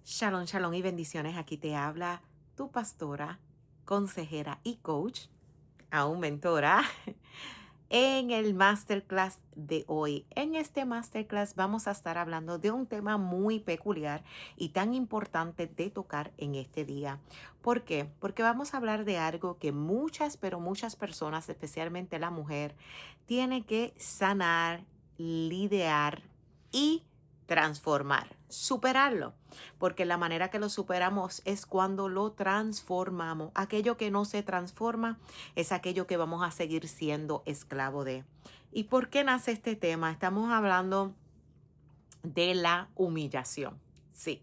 Shalom, shalom y bendiciones. Aquí te habla tu pastora, consejera y coach, aún mentora, en el masterclass de hoy. En este masterclass vamos a estar hablando de un tema muy peculiar y tan importante de tocar en este día. ¿Por qué? Porque vamos a hablar de algo que muchas, pero muchas personas, especialmente la mujer, tiene que sanar, lidiar y transformar, superarlo, porque la manera que lo superamos es cuando lo transformamos. Aquello que no se transforma es aquello que vamos a seguir siendo esclavo de. ¿Y por qué nace este tema? Estamos hablando de la humillación. Sí.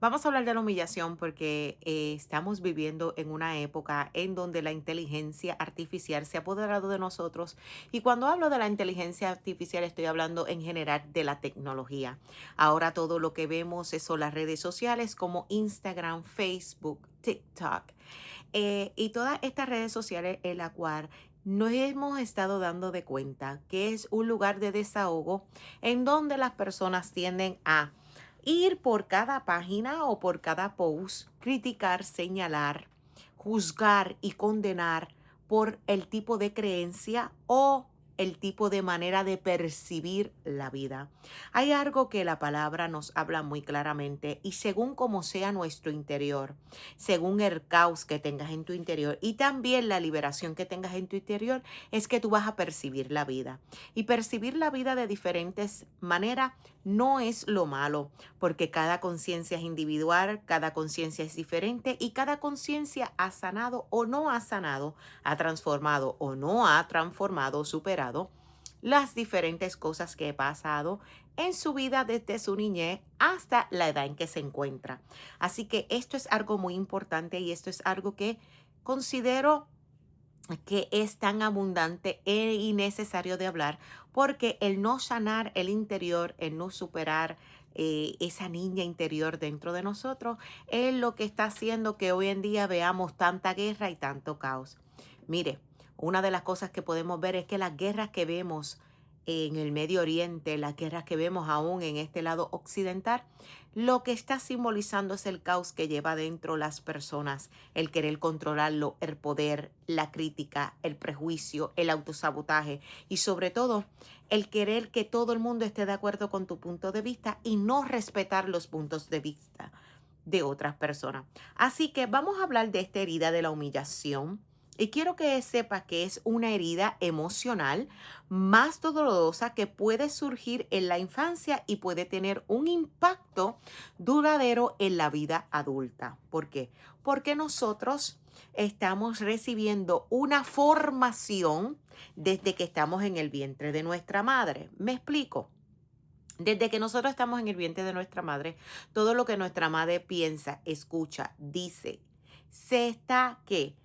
Vamos a hablar de la humillación porque estamos viviendo en una época en donde la inteligencia artificial se ha apoderado de nosotros. Y cuando hablo de la inteligencia artificial estoy hablando en general de la tecnología. Ahora todo lo que vemos son las redes sociales como Instagram, Facebook, TikTok y todas estas redes sociales en la cual nos hemos estado dando de cuenta que es un lugar de desahogo en donde las personas tienden a ir por cada página o por cada post, criticar, señalar, juzgar y condenar por el tipo de creencia o el tipo de manera de percibir la vida. Hay algo que la palabra nos habla muy claramente y según como sea nuestro interior, según el caos que tengas en tu interior y también la liberación que tengas en tu interior, es que tú vas a percibir la vida. Y percibir la vida de diferentes maneras no es lo malo, porque cada conciencia es individual, cada conciencia es diferente y cada conciencia ha sanado o no ha sanado, ha transformado o no ha transformado, superado las diferentes cosas que he pasado en su vida desde su niñez hasta la edad en que se encuentra. Así que esto es algo muy importante y esto es algo que considero que es tan abundante y necesario de hablar, porque el no sanar el interior, el no superar esa niña interior dentro de nosotros, es lo que está haciendo que hoy en día veamos tanta guerra y tanto caos. Mire, una de las cosas que podemos ver es que las guerras que vemos en el Medio Oriente, las guerras que vemos aún en este lado occidental, lo que está simbolizando es el caos que lleva dentro las personas, el querer controlarlo, el poder, la crítica, el prejuicio, el autosabotaje y sobre todo el querer que todo el mundo esté de acuerdo con tu punto de vista y no respetar los puntos de vista de otras personas. Así que vamos a hablar de esta herida de la humillación. Y quiero que sepa que es una herida emocional más dolorosa que puede surgir en la infancia y puede tener un impacto duradero en la vida adulta. ¿Por qué? Porque nosotros estamos recibiendo una formación desde que estamos en el vientre de nuestra madre. ¿Me explico? Desde que nosotros estamos en el vientre de nuestra madre, todo lo que nuestra madre piensa, escucha, dice, se está, ¿qué?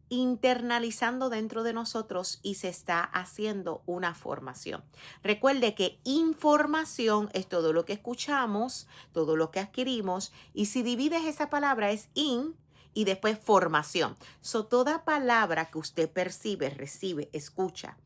Internalizando dentro de nosotros y se está haciendo una formación. Recuerde que información es todo lo que escuchamos, todo lo que adquirimos, y si divides esa palabra es in y después formación. Toda palabra que usted percibe, recibe, escucha,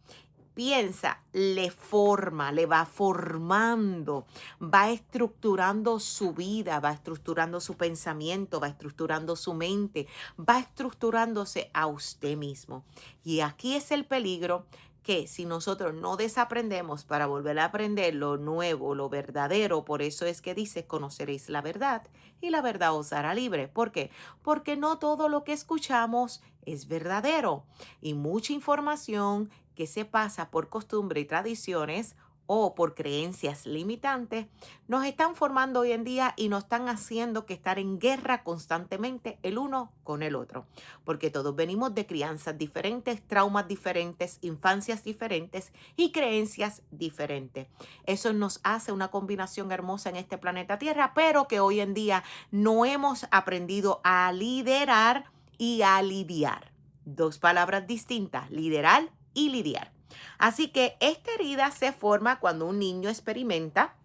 piensa, le forma, le va formando, va estructurando su vida, va estructurando su pensamiento, va estructurando su mente, va estructurándose a usted mismo. Y aquí es el peligro que si nosotros no desaprendemos para volver a aprender lo nuevo, lo verdadero, por eso es que dice, conoceréis la verdad y la verdad os hará libre. ¿Por qué? Porque no todo lo que escuchamos es verdadero y mucha información que se pasa por costumbre y tradiciones o por creencias limitantes, nos están formando hoy en día y nos están haciendo que estar en guerra constantemente el uno con el otro. Porque todos venimos de crianzas diferentes, traumas diferentes, infancias diferentes y creencias diferentes. Eso nos hace una combinación hermosa en este planeta Tierra, pero que hoy en día no hemos aprendido a liderar y a lidiar. Dos palabras distintas, liderar y lidiar. Así que esta herida se forma cuando un niño experimenta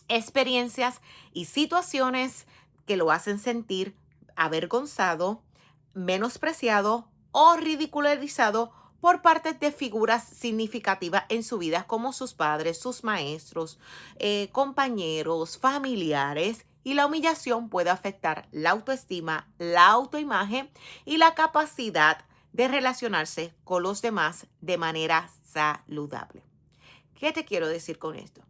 experiencias y situaciones que lo hacen sentir avergonzado, menospreciado o ridicularizado por parte de figuras significativas en su vida como sus padres, sus maestros, compañeros, familiares y la humillación puede afectar la autoestima, la autoimagen y la capacidad de relacionarse con los demás de manera saludable. ¿Qué te quiero decir con esto?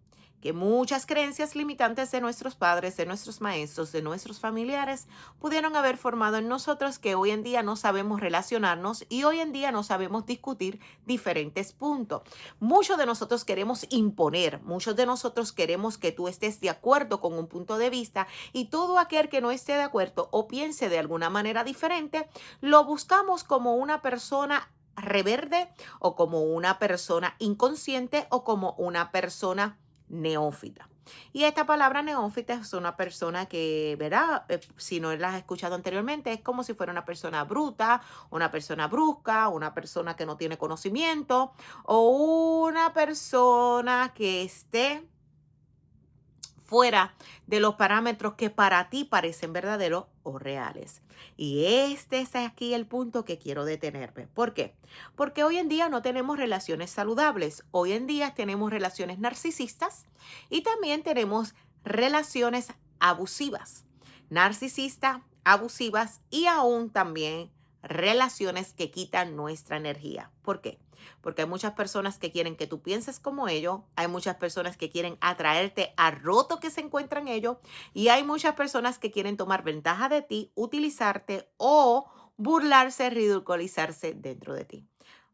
Que muchas creencias limitantes de nuestros padres, de nuestros maestros, de nuestros familiares, pudieron haber formado en nosotros que hoy en día no sabemos relacionarnos y hoy en día no sabemos discutir diferentes puntos. Muchos de nosotros queremos imponer, muchos de nosotros queremos que tú estés de acuerdo con un punto de vista y todo aquel que no esté de acuerdo o piense de alguna manera diferente, lo buscamos como una persona reverde o como una persona inconsciente o como una persona neófita. Y esta palabra neófita es una persona que, ¿verdad? Si no la has escuchado anteriormente, es como si fuera una persona bruta, una persona brusca, una persona que no tiene conocimiento o una persona que esté fuera de los parámetros que para ti parecen verdaderos o reales. Y este es aquí el punto que quiero detenerme. ¿Por qué? Porque hoy en día no tenemos relaciones saludables. Hoy en día tenemos relaciones narcisistas y también tenemos relaciones abusivas. Narcisistas, abusivas y aún también relaciones que quitan nuestra energía. ¿Por qué? Porque hay muchas personas que quieren que tú pienses como ellos, hay muchas personas que quieren atraerte al roto que se encuentran ellos y hay muchas personas que quieren tomar ventaja de ti, utilizarte o burlarse, ridiculizarse dentro de ti.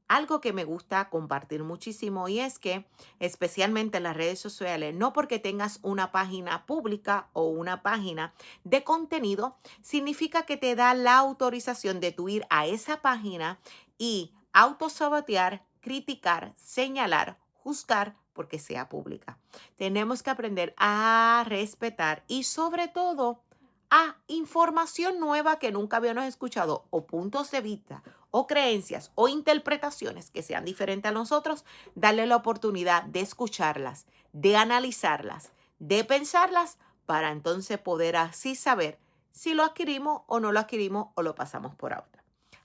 Algo que me gusta compartir muchísimo y es que, especialmente en las redes sociales, no porque tengas una página pública o una página de contenido, significa que te da la autorización de tu ir a esa página y autosabotear, criticar, señalar, juzgar porque sea pública. Tenemos que aprender a respetar y sobre todo a información nueva que nunca habíamos escuchado o puntos de vista o creencias o interpretaciones que sean diferentes a nosotros, darle la oportunidad de escucharlas, de analizarlas, de pensarlas para entonces poder así saber si lo adquirimos o no lo adquirimos o lo pasamos por alto.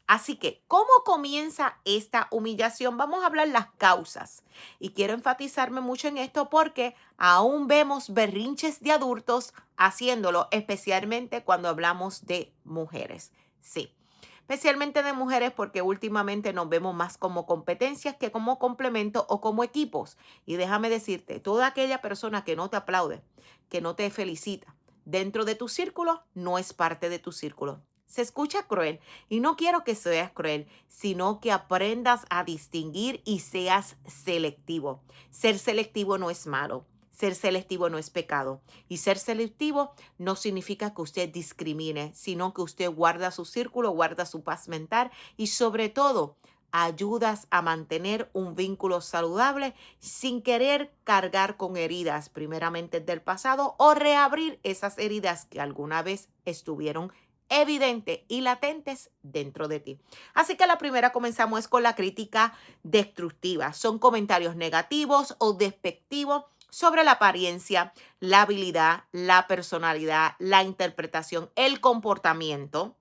Así que, ¿cómo comienza esta humillación? Vamos a hablar las causas. Y quiero enfatizarme mucho en esto porque aún vemos berrinches de adultos haciéndolo, especialmente cuando hablamos de mujeres. Sí, especialmente de mujeres porque últimamente nos vemos más como competencias que como complemento o como equipos. Y déjame decirte, toda aquella persona que no te aplaude, que no te felicita, dentro de tu círculo no es parte de tu círculo. Se escucha cruel y no quiero que seas cruel, sino que aprendas a distinguir y seas selectivo. Ser selectivo no es malo. Ser selectivo no es pecado. Y ser selectivo no significa que usted discrimine, sino que usted guarda su círculo, guarda su paz mental y sobre todo ayudas a mantener un vínculo saludable sin querer cargar con heridas primeramente del pasado o reabrir esas heridas que alguna vez estuvieron evidentes y latentes dentro de ti. Así que la primera comenzamos es con la crítica destructiva. Son comentarios negativos o despectivos sobre la apariencia, la habilidad, la personalidad, la interpretación, el comportamiento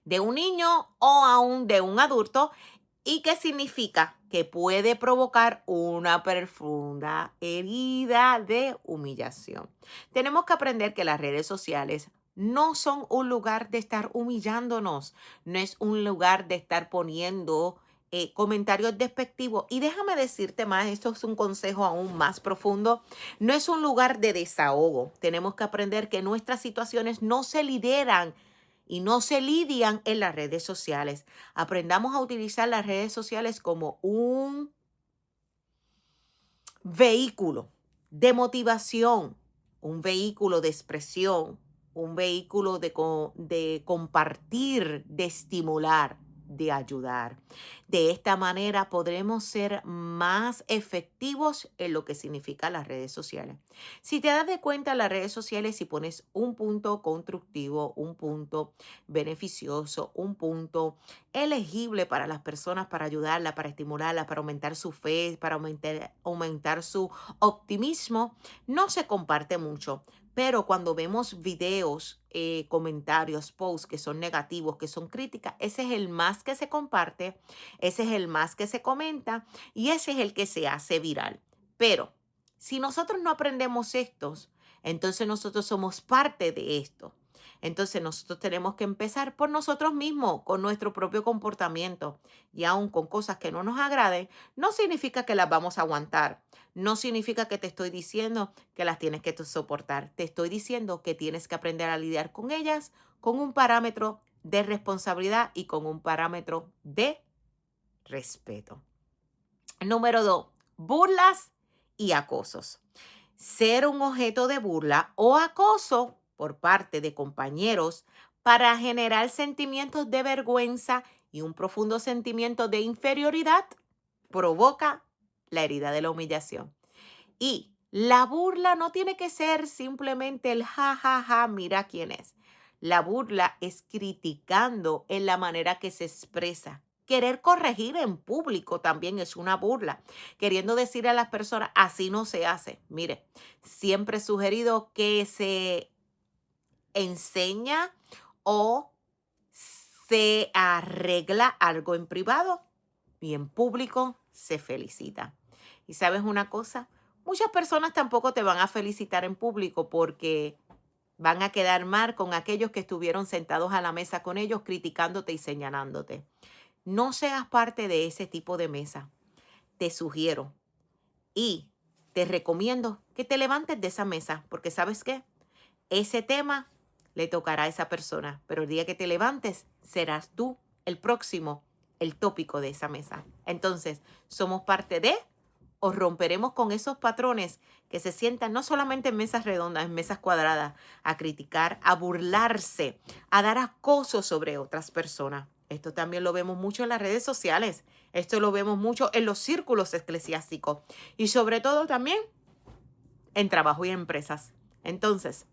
de un niño o aún de un adulto y que significa que puede provocar una profunda herida de humillación. Tenemos que aprender que las redes sociales no son un lugar de estar humillándonos, no es un lugar de estar poniendo comentarios despectivos. Y déjame decirte más, esto es un consejo aún más profundo, no es un lugar de desahogo. Tenemos que aprender que nuestras situaciones no se lideran y no se lidian en las redes sociales. Aprendamos a utilizar las redes sociales como un vehículo de motivación, un vehículo de expresión, un vehículo de compartir, de estimular, de ayudar. De esta manera podremos ser más efectivos en lo que significa las redes sociales. Si te das de cuenta, las redes sociales, si pones un punto constructivo, un punto beneficioso, un punto elegible para las personas, para ayudarla, para estimularla, para aumentar su fe, para aumentar su optimismo, no se comparte mucho. Pero cuando vemos videos, comentarios, posts que son negativos, que son críticas, ese es el más que se comparte, ese es el más que se comenta y ese es el que se hace viral. Pero si nosotros no aprendemos estos, Entonces nosotros somos parte de esto. Entonces nosotros tenemos que empezar por nosotros mismos, con nuestro propio comportamiento. Y aun con cosas que no nos agraden, no significa que las vamos a aguantar. No significa que te estoy diciendo que las tienes que soportar. Te estoy diciendo que tienes que aprender a lidiar con ellas con un parámetro de responsabilidad y con un parámetro de respeto. Número 2, burlas y acosos. Ser un objeto de burla o acoso por parte de compañeros para generar sentimientos de vergüenza y un profundo sentimiento de inferioridad provoca la herida de la humillación. Y la burla no tiene que ser simplemente el ja, ja, ja, mira quién es. La burla es criticando en la manera que se expresa. Querer corregir en público también es una burla. Queriendo decir a las personas, así no se hace. Mire, siempre he sugerido que se enseña o se arregla algo en privado y en público se felicita. ¿Y sabes una cosa? Muchas personas tampoco te van a felicitar en público porque van a quedar mal con aquellos que estuvieron sentados a la mesa con ellos criticándote y señalándote. No seas parte de ese tipo de mesa. Te sugiero y te recomiendo que te levantes de esa mesa porque ¿sabes qué? Ese tema le tocará a esa persona, pero el día que te levantes serás tú el próximo, el tópico de esa mesa. Entonces, somos parte de o romperemos con esos patrones que se sientan no solamente en mesas redondas, en mesas cuadradas, a criticar, a burlarse, a dar acoso sobre otras personas. Esto también lo vemos mucho en las redes sociales, esto lo vemos mucho en los círculos eclesiásticos y sobre todo también en trabajo y empresas. Entonces,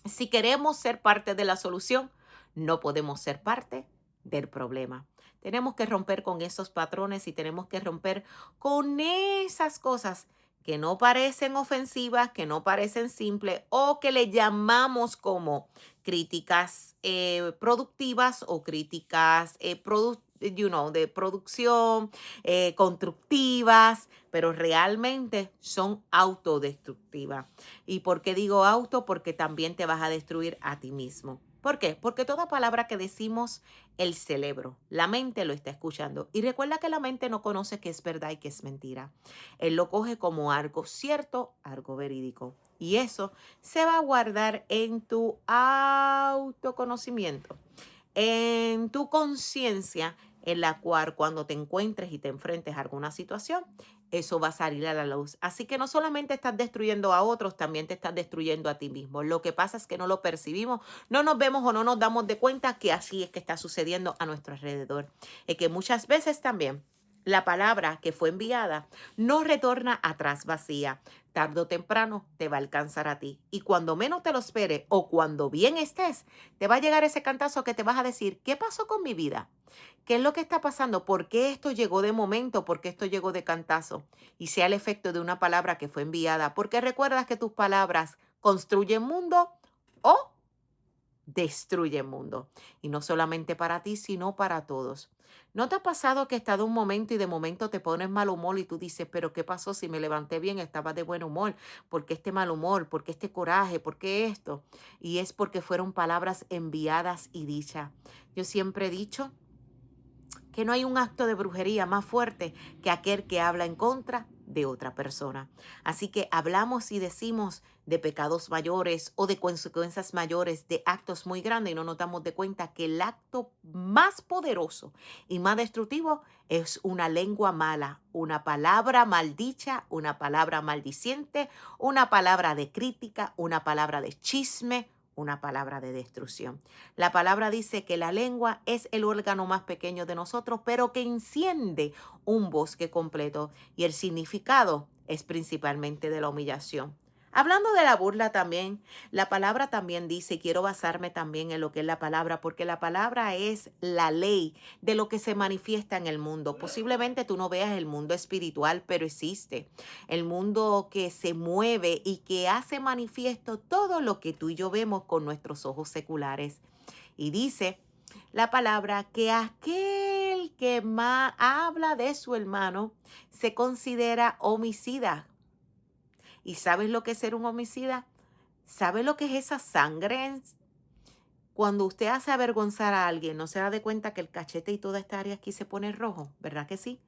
si queremos ser parte de la solución, no podemos ser parte del problema. Tenemos que romper con esos patrones y tenemos que romper con esas cosas que no parecen ofensivas, que no parecen simples o que le llamamos como críticas productivas o críticas de producción, constructivas, pero realmente son autodestructivas. ¿Y por qué digo auto? Porque también te vas a destruir a ti mismo. ¿Por qué? Porque toda palabra que decimos, el cerebro, la mente lo está escuchando. Y recuerda que la mente no conoce qué es verdad y qué es mentira. Él lo coge como algo cierto, algo verídico. Y eso se va a guardar en tu autoconocimiento, en tu conciencia, en la cual cuando te encuentres y te enfrentes a alguna situación, eso va a salir a la luz. Así que no solamente estás destruyendo a otros, también te estás destruyendo a ti mismo. Lo que pasa es que no lo percibimos, no nos vemos o no nos damos de cuenta que así es que está sucediendo a nuestro alrededor. Es que muchas veces también la palabra que fue enviada no retorna atrás vacía. Tarde o temprano te va a alcanzar a ti. Y cuando menos te lo espere o cuando bien estés, te va a llegar ese cantazo que te vas a decir, ¿qué pasó con mi vida? ¿Qué es lo que está pasando? ¿Por qué esto llegó de momento? ¿Por qué esto llegó de cantazo? Y sea el efecto de una palabra que fue enviada. Porque recuerdas que tus palabras construyen mundo o destruyen mundo. Y no solamente para ti, sino para todos. ¿No te ha pasado que estás de un momento y de momento te pones mal humor y tú dices, pero ¿qué pasó? Si me levanté bien, estaba de buen humor. ¿Por qué este mal humor? ¿Por qué este coraje? ¿Por qué esto? Y es porque fueron palabras enviadas y dichas. Yo siempre he dicho que no hay un acto de brujería más fuerte que aquel que habla en contra de otra persona. Así que hablamos y decimos de pecados mayores o de consecuencias mayores, de actos muy grandes y no nos damos de cuenta que el acto más poderoso y más destructivo es una lengua mala, una palabra maldicha, una palabra maldiciente, una palabra de crítica, una palabra de chisme, una palabra de destrucción. La palabra dice que la lengua es el órgano más pequeño de nosotros, pero que enciende un bosque completo y el significado es principalmente de la humillación. Hablando de la burla también, la palabra también dice, y quiero basarme también en lo que es la palabra, porque la palabra es la ley de lo que se manifiesta en el mundo. Posiblemente tú no veas el mundo espiritual, pero existe. El mundo que se mueve y que hace manifiesto todo lo que tú y yo vemos con nuestros ojos seculares. Y dice la palabra que aquel que más habla de su hermano se considera homicida. ¿Y sabes lo que es ser un homicida? ¿Sabe lo que es esa sangre? Cuando usted hace avergonzar a alguien, ¿no se da de cuenta que el cachete y toda esta área aquí se pone rojo? ¿Verdad que sí?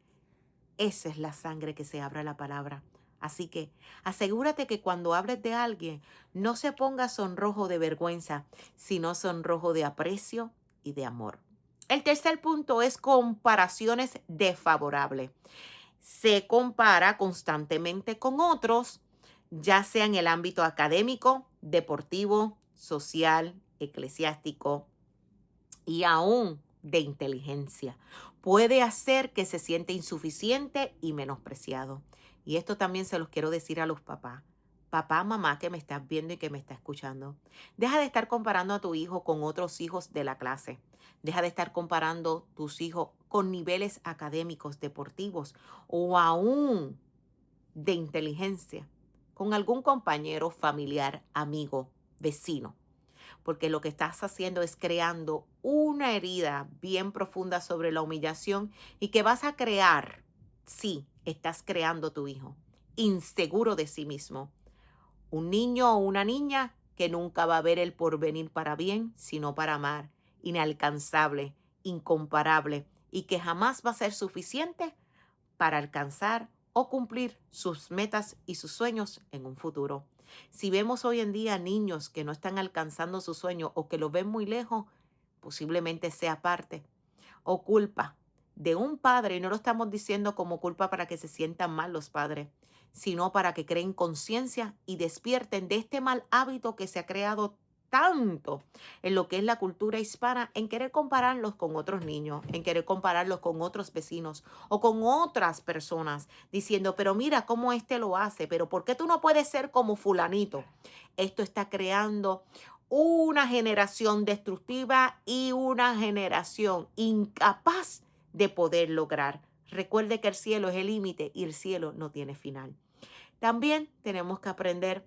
Esa es la sangre que se abra la palabra. Así que asegúrate que cuando hables de alguien, no se ponga sonrojo de vergüenza, sino sonrojo de aprecio y de amor. El tercer punto es comparaciones desfavorables. Se compara constantemente con otros, ya sea en el ámbito académico, deportivo, social, eclesiástico y aún de inteligencia. Puede hacer que se siente insuficiente y menospreciado. Y esto también se los quiero decir a los papás. Papá, mamá que me estás viendo y que me está escuchando. Deja de estar comparando a tu hijo con otros hijos de la clase. Deja de estar comparando tus hijos con niveles académicos, deportivos o aún de inteligencia con algún compañero, familiar, amigo, vecino, porque lo que estás haciendo es creando una herida bien profunda sobre la humillación y que vas a crear, sí, estás creando tu hijo, inseguro de sí mismo, un niño o una niña que nunca va a ver el porvenir para bien, sino para amar, inalcanzable, incomparable y que jamás va a ser suficiente para alcanzar o cumplir sus metas y sus sueños en un futuro. Si vemos hoy en día niños que no están alcanzando su sueño o que lo ven muy lejos, posiblemente sea parte o culpa de un padre, y no lo estamos diciendo como culpa para que se sientan mal los padres, sino para que creen conciencia y despierten de este mal hábito que se ha creado tanto en lo que es la cultura hispana, en querer compararlos con otros niños, en querer compararlos con otros vecinos o con otras personas, diciendo, pero mira cómo este lo hace, pero ¿por qué tú no puedes ser como fulanito? Esto está creando una generación destructiva y una generación incapaz de poder lograr. Recuerde que el cielo es el límite y el cielo no tiene final. También tenemos que aprender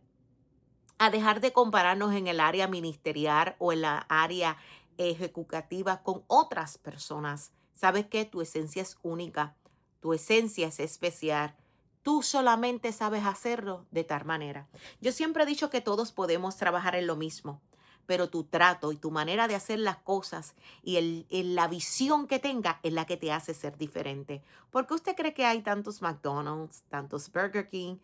a dejar de compararnos en el área ministerial o en la área ejecutiva con otras personas. ¿Sabes qué? Tu esencia es única, tu esencia es especial. Tú solamente sabes hacerlo de tal manera. Yo siempre he dicho que todos podemos trabajar en lo mismo, pero tu trato y tu manera de hacer las cosas y la visión que tenga es la que te hace ser diferente. ¿Por qué usted cree que hay tantos McDonald's, tantos Burger King,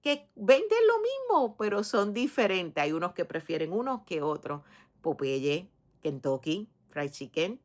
que venden lo mismo, pero son diferentes? Hay unos que prefieren unos que otros. Popeye, Kentucky, Fried Chicken.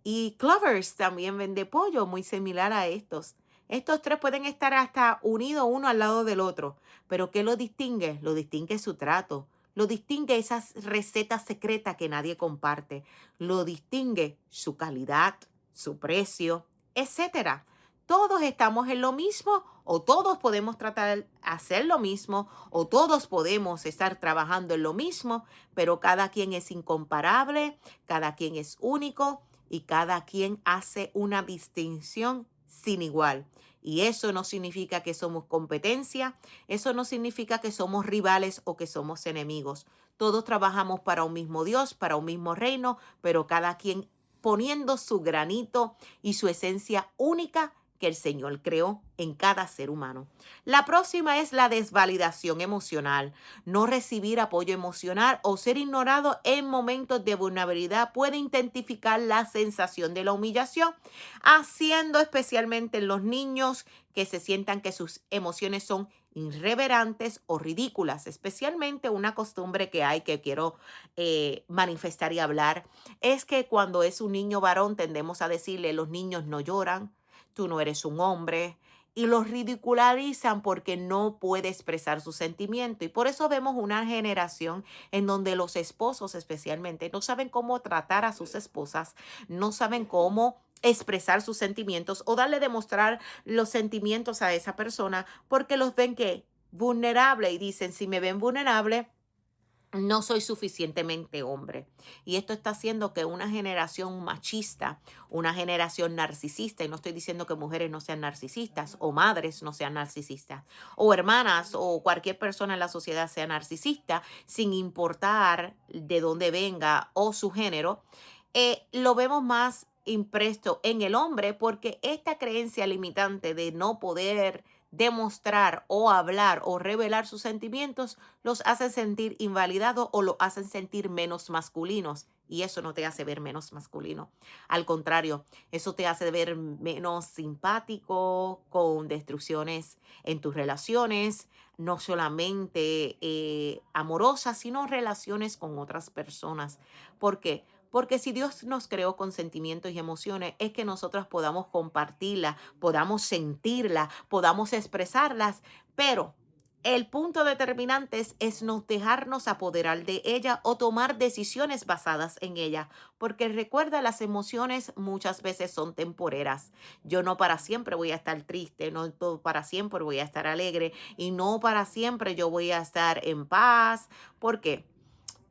Y Clovers también vende pollo muy similar a estos. Estos tres pueden estar hasta unidos uno al lado del otro. Pero ¿qué lo distingue? Lo distingue su trato. Lo distingue esas recetas secretas que nadie comparte. Lo distingue su calidad, su precio, etcétera. Todos estamos en lo mismo o todos podemos tratar de hacer lo mismo o todos podemos estar trabajando en lo mismo, pero cada quien es incomparable, cada quien es único y cada quien hace una distinción sin igual. Y eso no significa que somos competencia, eso no significa que somos rivales o que somos enemigos. Todos trabajamos para un mismo Dios, para un mismo reino, pero cada quien poniendo su granito y su esencia única que el Señor creó en cada ser humano. La próxima es la desvalidación emocional. No recibir apoyo emocional o ser ignorado en momentos de vulnerabilidad puede intensificar la sensación de la humillación, haciendo especialmente en los niños que se sientan que sus emociones son irreverantes o ridículas, especialmente una costumbre que hay que quiero manifestar y hablar, es que cuando es un niño varón tendemos a decirle, los niños no lloran, tú no eres un hombre, y los ridicularizan porque no puede expresar su sentimiento. Y por eso vemos una generación en donde los esposos especialmente no saben cómo tratar a sus esposas, no saben cómo expresar sus sentimientos o darle demostrar los sentimientos a esa persona porque los ven que vulnerable y dicen, si me ven vulnerable, no soy suficientemente hombre. Y esto está haciendo que una generación machista, una generación narcisista, y no estoy diciendo que mujeres no sean narcisistas, o madres no sean narcisistas, o hermanas, o cualquier persona en la sociedad sea narcisista, sin importar de dónde venga o su género, lo vemos más impresto en el hombre porque esta creencia limitante de no poder demostrar o hablar o revelar sus sentimientos, los hacen sentir invalidados o los hacen sentir menos masculinos. Y eso no te hace ver menos masculino. Al contrario, eso te hace ver menos simpático, con destrucciones en tus relaciones, no solamente amorosas, sino relaciones con otras personas. ¿Por qué? Porque si Dios nos creó con sentimientos y emociones, es que nosotros podamos compartirlas, podamos sentirlas, podamos expresarlas, pero el punto determinante es no dejarnos apoderar de ella o tomar decisiones basadas en ella, porque recuerda, las emociones muchas veces son temporeras. Yo no para siempre voy a estar triste, no para siempre voy a estar alegre y no para siempre yo voy a estar en paz. ¿Por qué?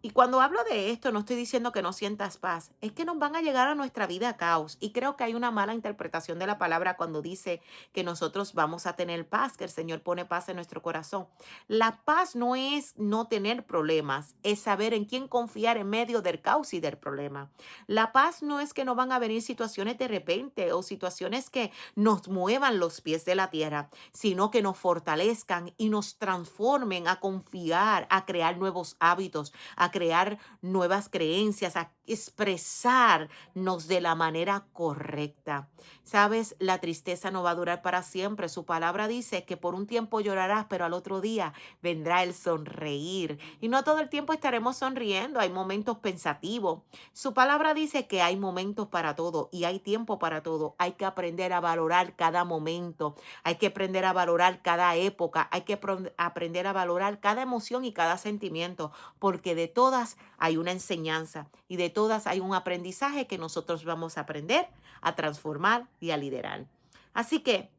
Y cuando hablo de esto, no estoy diciendo que no sientas paz, es que nos van a llegar a nuestra vida caos. Y creo que hay una mala interpretación de la palabra cuando dice que nosotros vamos a tener paz, que el Señor pone paz en nuestro corazón. La paz no es no tener problemas, es saber en quién confiar en medio del caos y del problema. La paz no es que no van a venir situaciones de repente o situaciones que nos muevan los pies de la tierra, sino que nos fortalezcan y nos transformen a confiar, a crear nuevos hábitos, a crear nuevas creencias, a expresarnos de la manera correcta. Sabes, la tristeza no va a durar para siempre. Su palabra dice que por un tiempo llorarás, pero al otro día vendrá el sonreír. Y no todo el tiempo estaremos sonriendo, hay momentos pensativos. Su palabra dice que hay momentos para todo y hay tiempo para todo. Hay que aprender a valorar cada momento, hay que aprender a valorar cada época, hay que aprender a valorar cada emoción y cada sentimiento, porque de todas hay una enseñanza y de todas hay un aprendizaje que nosotros vamos a aprender, a transformar y a liderar. Así que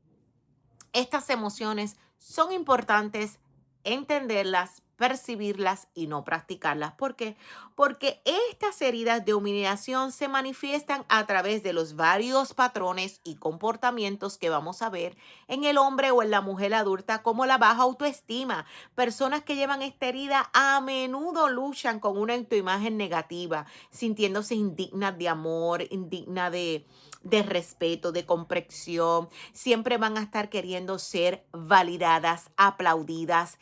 estas emociones son importantes entenderlas, percibirlas y no practicarlas. ¿Por qué? Porque estas heridas de humillación se manifiestan a través de los varios patrones y comportamientos que vamos a ver en el hombre o en la mujer adulta, como la baja autoestima. Personas que llevan esta herida a menudo luchan con una autoimagen negativa, sintiéndose indignas de amor, indigna de respeto, de comprensión. Siempre van a estar queriendo ser validadas, aplaudidas.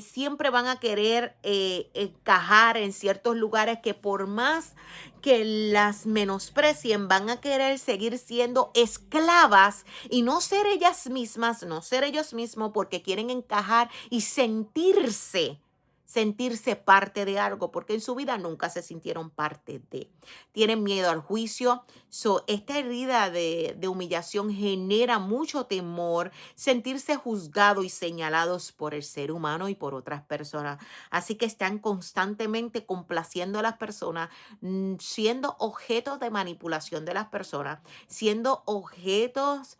Siempre van a querer encajar en ciertos lugares que por más que las menosprecien, van a querer seguir siendo esclavas y no ser ellas mismas, no ser ellos mismos, porque quieren encajar y sentirse parte de algo, porque en su vida nunca se sintieron parte de. Tienen miedo al juicio. Esta herida de humillación genera mucho temor, sentirse juzgado y señalados por el ser humano y por otras personas. Así que están constantemente complaciendo a las personas, siendo objetos de manipulación de las personas, siendo objetos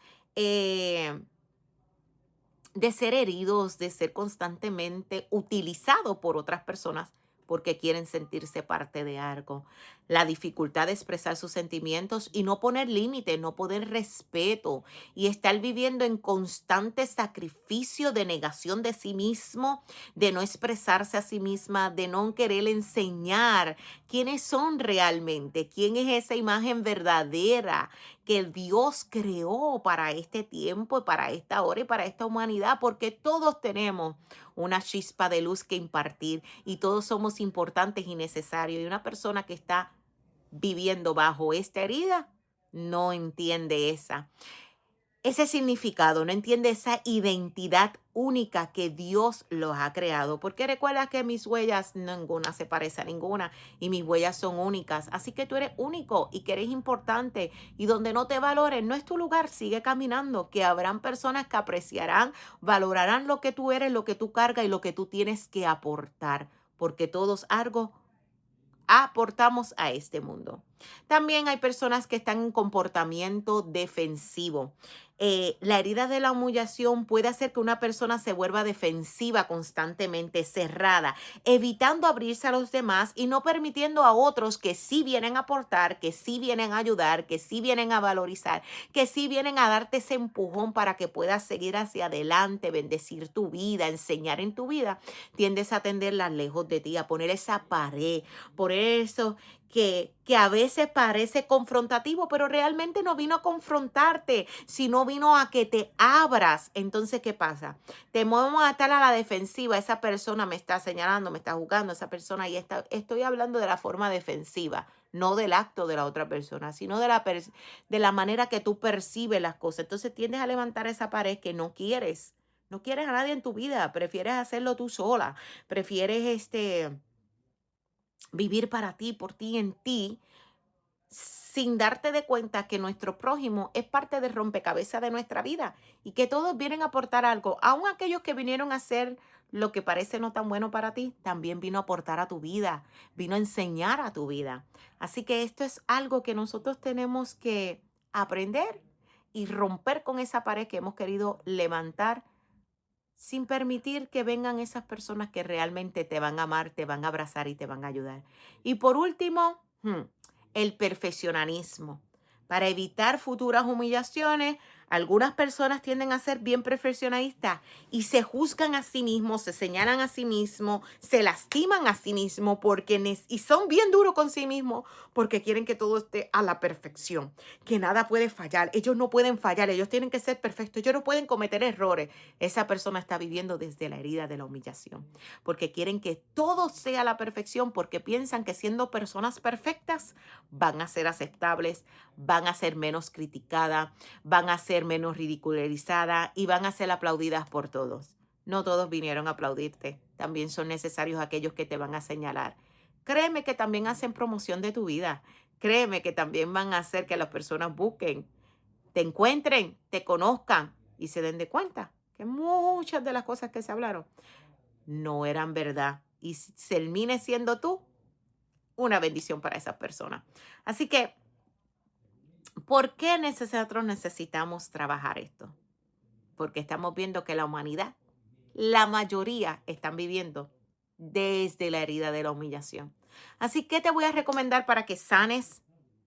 de ser heridos, de ser constantemente utilizados por otras personas porque quieren sentirse parte de algo. La dificultad de expresar sus sentimientos y no poner límites, no poner respeto y estar viviendo en constante sacrificio de negación de sí mismo, de no expresarse a sí misma, de no querer enseñar quiénes son realmente, quién es esa imagen verdadera que Dios creó para este tiempo, para esta hora y para esta humanidad, porque todos tenemos una chispa de luz que impartir y todos somos importantes y necesarios. Y una persona que está viviendo bajo esta herida no entiende ese significado, no entiende esa identidad única que Dios los ha creado. Porque recuerda que mis huellas, ninguna se parece a ninguna y mis huellas son únicas. Así que tú eres único y que eres importante y donde no te valoren, no es tu lugar, sigue caminando, que habrán personas que apreciarán, valorarán lo que tú eres, lo que tú cargas y lo que tú tienes que aportar, porque todos algo aportamos a este mundo. También hay personas que están en comportamiento defensivo. La herida de la humillación puede hacer que una persona se vuelva defensiva constantemente, cerrada, evitando abrirse a los demás y no permitiendo a otros que sí vienen a aportar, que sí vienen a ayudar, que sí vienen a valorizar, que sí vienen a darte ese empujón para que puedas seguir hacia adelante, bendecir tu vida, enseñar en tu vida. Tiendes a tenderlas lejos de ti, a poner esa pared. Por eso que a veces parece confrontativo, pero realmente no vino a confrontarte, sino vino a que te abras. Entonces, ¿qué pasa? Te movemos a estar a la defensiva. Esa persona me está señalando, me está juzgando, esa persona ahí está. Estoy hablando de la forma defensiva, no del acto de la otra persona, sino de la manera que tú percibes las cosas. Entonces tiendes a levantar esa pared que no quieres. No quieres a nadie en tu vida, prefieres hacerlo tú sola, prefieres vivir para ti, por ti, en ti, sin darte de cuenta que nuestro prójimo es parte del rompecabezas de nuestra vida y que todos vienen a aportar algo. Aun aquellos que vinieron a hacer lo que parece no tan bueno para ti, también vino a aportar a tu vida, vino a enseñar a tu vida. Así que esto es algo que nosotros tenemos que aprender y romper con esa pared que hemos querido levantar sin permitir que vengan esas personas que realmente te van a amar, te van a abrazar y te van a ayudar. Y por último, el perfeccionismo. Para evitar futuras humillaciones, algunas personas tienden a ser bien perfeccionistas y se juzgan a sí mismos, se señalan a sí mismos, se lastiman a sí mismos y son bien duros con sí mismos porque quieren que todo esté a la perfección, que nada puede fallar. Ellos no pueden fallar, ellos tienen que ser perfectos, ellos no pueden cometer errores. Esa persona está viviendo desde la herida de la humillación, porque quieren que todo sea a la perfección, porque piensan que siendo personas perfectas van a ser aceptables, van a ser menos criticadas, van a ser menos ridicularizadas y van a ser aplaudidas por todos. No todos vinieron a aplaudirte, también son necesarios aquellos que te van a señalar. Créeme que también hacen promoción de tu vida. Créeme que también van a hacer que las personas busquen, te encuentren, te conozcan y se den de cuenta que muchas de las cosas que se hablaron no eran verdad. Y termine siendo tú una bendición para esas personas. Así que, ¿por qué nosotros necesitamos trabajar esto? Porque estamos viendo que la humanidad, la mayoría, están viviendo desde la herida de la humillación. Así que te voy a recomendar para que sanes,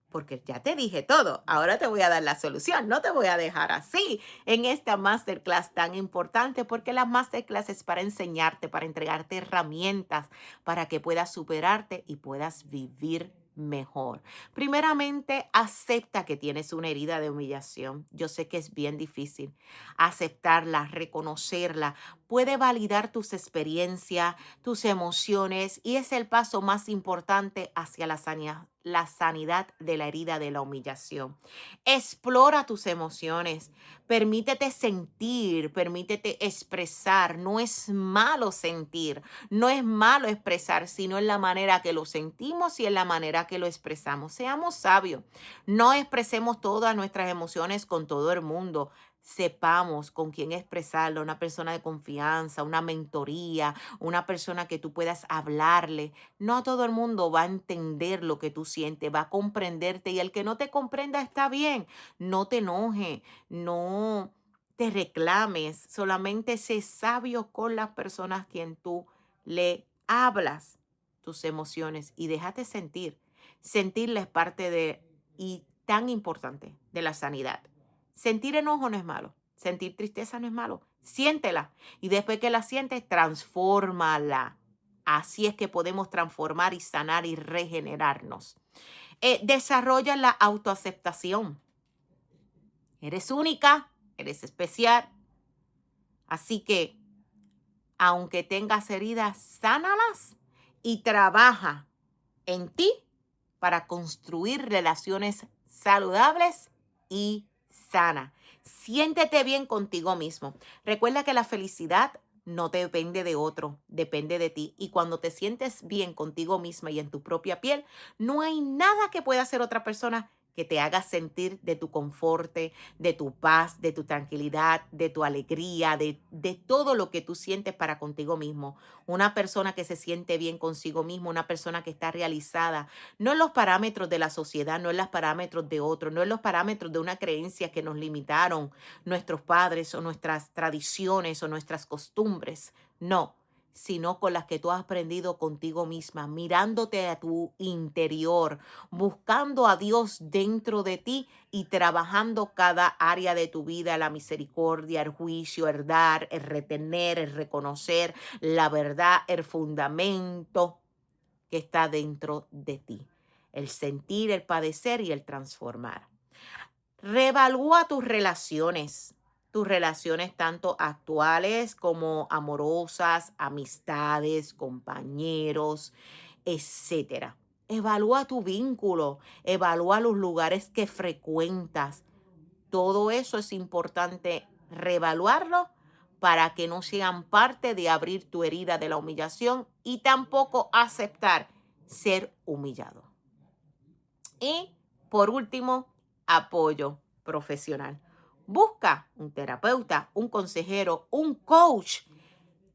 porque ya te dije todo. Ahora te voy a dar la solución. No te voy a dejar así en esta masterclass tan importante, porque la masterclass es para enseñarte, para entregarte herramientas para que puedas superarte y puedas vivir mejor. Primeramente, acepta que tienes una herida de humillación. Yo sé que es bien difícil aceptarla, reconocerla. Puede validar tus experiencias, tus emociones y es el paso más importante hacia la sanidad de la herida de la humillación. Explora tus emociones, permítete sentir, permítete expresar. No es malo sentir, no es malo expresar, sino en la manera que lo sentimos y en la manera que lo expresamos. Seamos sabios, no expresemos todas nuestras emociones con todo el mundo. Sepamos con quién expresarlo, una persona de confianza, una mentoría, una persona que tú puedas hablarle. No a todo el mundo va a entender lo que tú sientes, va a comprenderte y el que no te comprenda está bien. No te enoje, no te reclames, solamente sé sabio con las personas a quien tú le hablas tus emociones y déjate sentir. Sentirla es parte de y tan importante de la sanidad. Sentir enojo no es malo, sentir tristeza no es malo. Siéntela y después que la sientes, transfórmala. Así es que podemos transformar y sanar y regenerarnos. Desarrolla la autoaceptación. Eres única, eres especial. Así que, aunque tengas heridas, sánalas y trabaja en ti para construir relaciones saludables y sanas. Siéntete bien contigo mismo. Recuerda que la felicidad no depende de otro, depende de ti. Y cuando te sientes bien contigo misma y en tu propia piel, no hay nada que pueda hacer otra persona que te haga sentir de tu confort, de tu paz, de tu tranquilidad, de tu alegría, de todo lo que tú sientes para contigo mismo. Una persona que se siente bien consigo mismo, una persona que está realizada, no en los parámetros de la sociedad, no en los parámetros de otros, no en los parámetros de una creencia que nos limitaron nuestros padres o nuestras tradiciones o nuestras costumbres. No, sino con las que tú has aprendido contigo misma, mirándote a tu interior, buscando a Dios dentro de ti y trabajando cada área de tu vida, la misericordia, el juicio, el dar, el retener, el reconocer, la verdad, el fundamento que está dentro de ti. el sentir, el padecer y el transformar. Reevalúa tus relaciones tanto actuales como amorosas, amistades, compañeros, etcétera. Evalúa tu vínculo, evalúa los lugares que frecuentas. Todo eso es importante reevaluarlo para que no sean parte de abrir tu herida de la humillación y tampoco aceptar ser humillado. Y por último, apoyo profesional. Busca un terapeuta, un consejero, un coach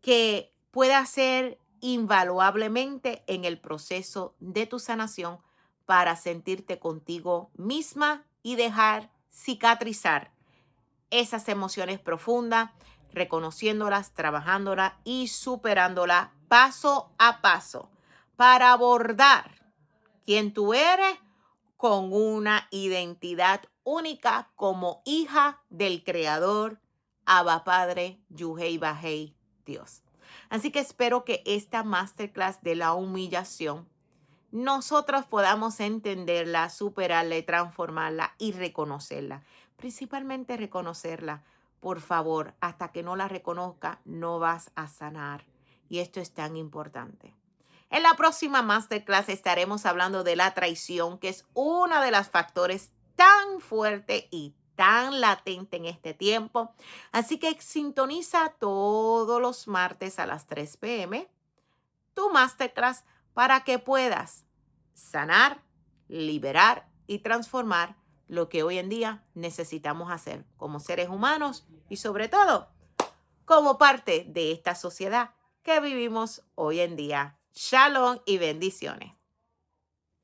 que pueda ser invaluablemente en el proceso de tu sanación para sentirte contigo misma y dejar cicatrizar esas emociones profundas, reconociéndolas, trabajándolas y superándolas paso a paso para abordar quién tú eres con una identidad única como hija del Creador, Abba Padre, Yuhei Bajei, Dios. Así que espero que esta masterclass de la humillación nosotros podamos entenderla, superarla, y transformarla y reconocerla. Principalmente reconocerla. Por favor, hasta que no la reconozca, no vas a sanar. Y esto es tan importante. En la próxima masterclass estaremos hablando de la traición, que es uno de los factores tan fuerte y tan latente en este tiempo. Así que sintoniza todos los martes a las 3 p.m. tu masterclass para que puedas sanar, liberar y transformar lo que hoy en día necesitamos hacer como seres humanos y sobre todo como parte de esta sociedad que vivimos hoy en día. Shalom y bendiciones.